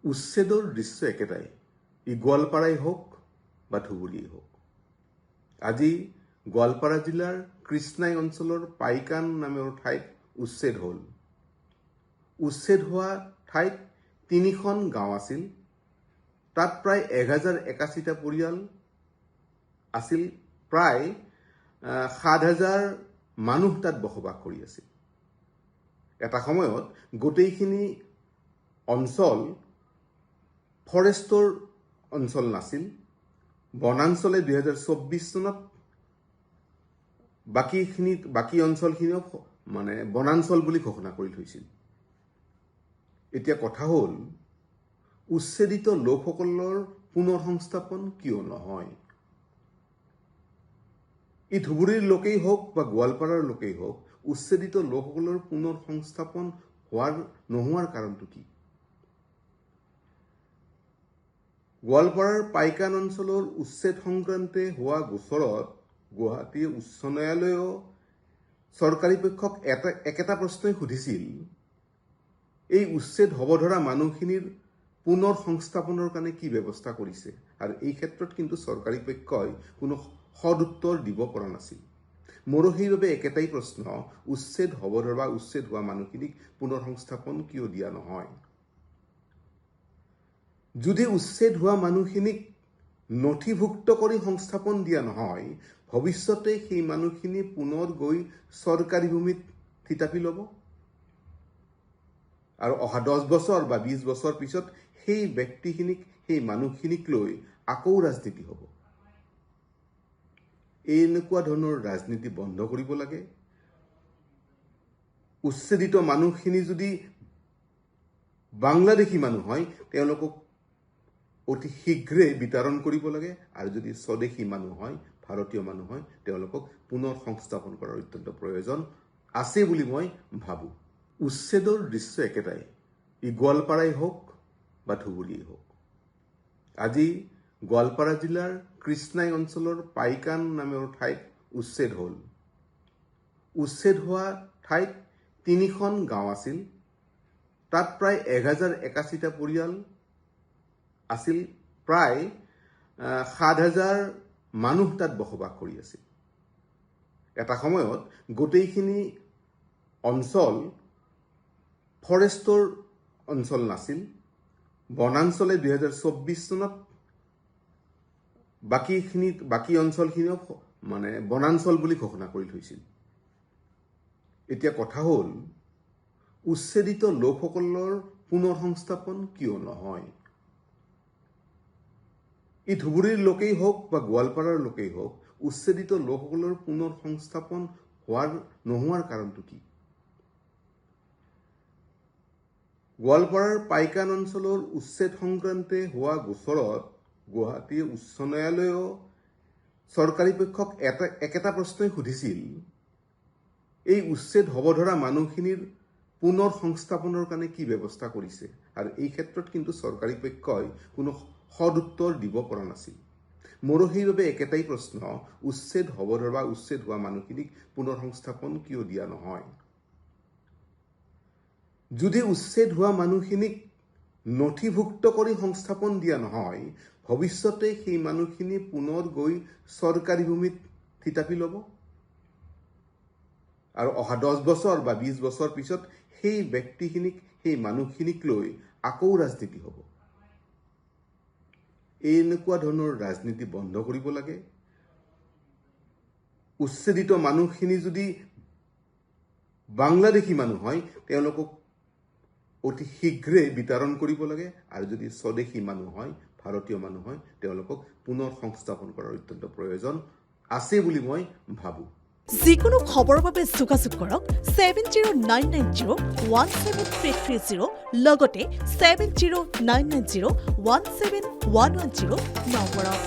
উচ্ছেদৰ দৃশ্য একেটাই, ই গোৱালপাৰাই হওক বা ধুবুৰীয়ে হওক। আজি গোৱালপাৰা জিলাৰ কৃষ্ণাই অঞ্চলৰ পাইকান নামৰ ঠাইত উচ্ছেদ হ'ল। উচ্ছেদ হোৱা ঠাইত 3খন গাঁও আছিল। তাত প্ৰায় 1081টা পৰিয়াল আছিল। প্ৰায় 7,000 মানুহ তাত বসবাস কৰি আছিল। এটা সময়ত গোটেইখিনি অঞ্চল ফৰেষ্টৰ অঞ্চল নাছিল। বনাঞ্চলে 2024 চনত বাকী অঞ্চলখিনিও বনাঞ্চল বুলি ঘোষণা কৰি থৈছিল। এতিয়া কথা হ'ল, উচ্ছেদিত লোকসকলৰ পুনৰ সংস্থাপন কিয় নহয়? ই ধুবুৰীৰ লোকেই হওক বা গোৱালপাৰাৰ লোকেই হওক, উচ্ছেদিত লোকসকলৰ পুনৰ সংস্থাপন নোহোৱাৰ কাৰণটো কি? গোৱালপাৰাৰ পাইকান অঞ্চলৰ উচ্ছেদ সংক্ৰান্তে হোৱা গোচৰত গুৱাহাটী উচ্চ ন্যায়ালয়েও চৰকাৰী পক্ষক একেটা প্ৰশ্নই সুধিছিল, এই উচ্ছেদ হ'ব ধৰা মানুহখিনিৰ পুনৰ সংস্থাপনৰ কাৰণে কি ব্যৱস্থা কৰিছে? আৰু এই ক্ষেত্ৰত কিন্তু চৰকাৰী পক্ষই কোনো সদ উত্তৰ দিব পৰা নাছিল। মোৰো সেইবাবে একেটাই প্ৰশ্ন, উচ্ছেদ হ'ব ধৰা উচ্ছেদ হোৱা মানুহখিনিক পুনৰ সংস্থাপন কিয় দিয়া নহয়? যদি উচ্ছেদ হোৱা মানুহখিনিক নথিভুক্ত কৰি সংস্থাপন দিয়া নহয়, ভৱিষ্যতে সেই মানুহখিনি পুনৰ গৈ চৰকাৰী ভূমিত থিতাপি ল'ব আৰু অহা 10 বছৰ বা 20 বছৰ পিছত সেই ব্যক্তিখিনিক, সেই মানুহখিনিক লৈ আকৌ ৰাজনীতি হ'ব। এনেকুৱা ধৰণৰ ৰাজনীতি বন্ধ কৰিব লাগে। উচ্ছেদিত মানুহখিনি যদি বাংলাদেশী মানুহ হয়, তেওঁলোকক অতি শীঘ্ৰে বিতৰণ কৰিব লাগে, আৰু যদি স্বদেশী মানুহ হয়, ভাৰতীয় মানুহ হয়, তেওঁলোকক পুনৰ সংস্থাপন কৰাৰ অত্যন্ত প্ৰয়োজন আছে বুলি মই ভাবোঁ। উচ্ছেদৰ দৃশ্য একেটাই, ই গোৱালপাৰাই হওক বা ধুবুৰীয়ে হওক। আজি গোৱালপাৰা জিলাৰ কৃষ্ণাই অঞ্চলৰ পাইকান নামৰ ঠাইত উচ্ছেদ হ'ল। উচ্ছেদ হোৱা ঠাইত 3খন গাঁও আছিল। তাত প্ৰায় 1081টা পৰিয়াল আছিল। প্ৰায় 7,000 মানুহ তাত বসবাস কৰি আছিল। এটা সময়ত গোটেইখিনি অঞ্চল ফৰেষ্টৰ অঞ্চল নাছিল। বনাঞ্চলে 2024 চনত বাকী অঞ্চলখিনিও বনাঞ্চল বুলি ঘোষণা কৰি থৈছিল। এতিয়া কথা হ'ল, উচ্ছেদিত লোকসকলৰ পুনৰ সংস্থাপন কিয় নহয়? ই ধুবুৰীৰ লোকেই হওক বা গোৱালপাৰাৰ লোকেই হওক, উচ্ছেদিত লোকসকলৰ পুনৰ সংস্থাপন নোহোৱাৰ কাৰণটো কি? গোৱালপাৰাৰ পাইকান অঞ্চলৰ উচ্ছেদ সংক্ৰান্তে হোৱা গোচৰত গুৱাহাটী উচ্চ ন্যায়ালয়েও চৰকাৰী পক্ষক একেটা প্ৰশ্নই সুধিছিল, এই উচ্ছেদ হ'ব ধৰা মানুহখিনিৰ পুনৰ সংস্থাপনৰ কাৰণে কি ব্যৱস্থা কৰিছে? আৰু এই ক্ষেত্ৰত কিন্তু চৰকাৰী পক্ষই কোনো সদ উত্তৰ দিব পৰা নাছিল। মোৰো সেইবাবে একেটাই প্ৰশ্ন, উচ্ছেদ হ'ব ধৰা উচ্ছেদ হোৱা মানুহখিনিক পুনৰ সংস্থাপন কিয় দিয়া নহয়? যদি উচ্ছেদ হোৱা মানুহখিনিক নথিভুক্ত কৰি সংস্থাপন দিয়া নহয়, ভৱিষ্যতে সেই মানুহখিনি পুনৰ গৈ চৰকাৰী ভূমিত থিতাপি ল'ব আৰু অহা 10 বছৰ বা 20 বছৰ পিছত সেই ব্যক্তিখিনিক, সেই মানুহখিনিক লৈ আকৌ ৰাজনীতি হ'ব। এনেকুৱা ধৰণৰ ৰাজনীতি বন্ধ কৰিব লাগে। উচ্ছেদিত মানুহখিনি যদি বাংলাদেশী মানুহ হয়, তেওঁলোকক অতি শীঘ্ৰে বিতৰণ কৰিব লাগে, আৰু যদি স্বদেশী মানুহ হয়, ভাৰতীয় মানুহ হয়, তেওঁলোকক পুনৰ সংস্থাপন কৰাৰ অত্যন্ত প্ৰয়োজন আছে বুলি মই ভাবোঁ। যিকোনো খবৰৰ বাবে যোগাযোগ কৰক 7099017330 লগতে 7099017110 নম্বৰত।